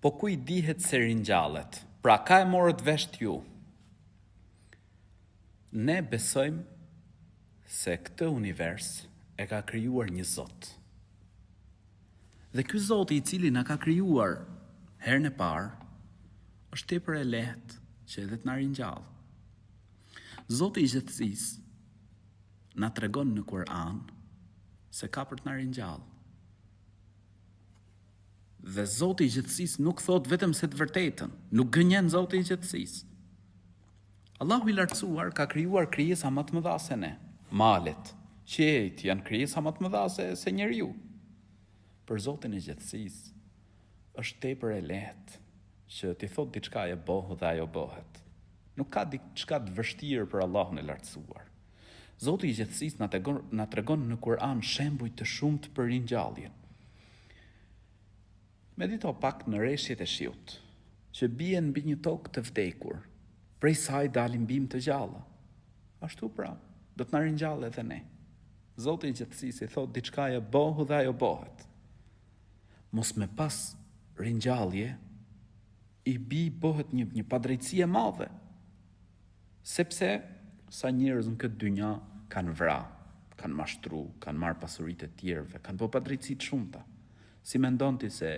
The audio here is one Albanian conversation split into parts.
Po ku I dihet se ringjallet? Pra ka e morët vesht ju? Ne besojmë se këtë univers e ka krijuar një Zot. Dhe ky Zoti I cili na ka krijuar herën e parë, është tepër e lehtë që edhe të na ringjall. Zoti I gjithësisë na tregon në Kur'an se ka për të na ringjall. Dhe Zoti I gjithësisë nuk thot vetëm se të vërtetën, nuk gënjen Zoti I gjithësisë. Allahu I lartësuar ka krijuar krijesa më të mëdha se ne. Malet, qiejt janë krijesa më të mëdha se njeriu. Për Zotin E gjithësisë është tepër e lehtë që ti thot diçka e bëhet dhe ajo bëhet. Nuk ka diçka të vështirë për Allahun E lartësuar. Zoti I gjithësisë na tregon në Kur'an shembuj të shumtë për ringjalljen. Medito pak në reshjet e shiut, që bien mbi një tokë të vdekur, prej saj dalin bim të gjalla. Ashtu pra, do të na ringjallë edhe ne. Zoti I gjithësisë I thot diçka e bëhet dhe ajo bëhet. Mos me pas ringjallje, I bëhet një padrejtësi e madhe. Sepse sa njerëz në këtë dynja kanë vrarë, kanë mashtru, kanë marrë pasuritë e tjerëve, kanë bërë padrejtësi të shumta. Si mendon ti se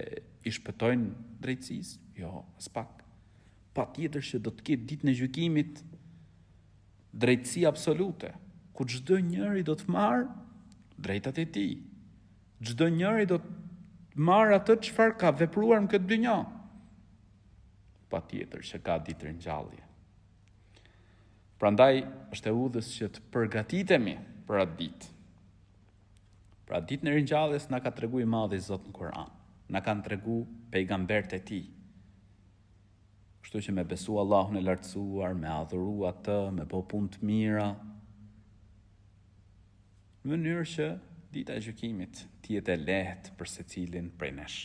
I shpëtojnë drejtësisë? Jo, as pak. Patjetër që do të ketë ditën e gjykimit drejtësi absolute, ku çdo njeri do të marrë drejtat e tij. Çdo njeri do të marrë atë çfarë ka vepruar në këtë dynjë. Patjetër që ka ditë ringjallje. Prandaj është e udhës që të përgatitemi për atë ditë. Pra ditën e ringjalljes na ka treguar I Madhi Zot në Kur'an. Na kanë treguar pejgamberët e tij. Kështu që me besu Allahun E lartësuar, me adhuru atë, me bë punë të mira, në mënyrë që dita e gjykimit të jetë e lehtë për secilin prej nesh.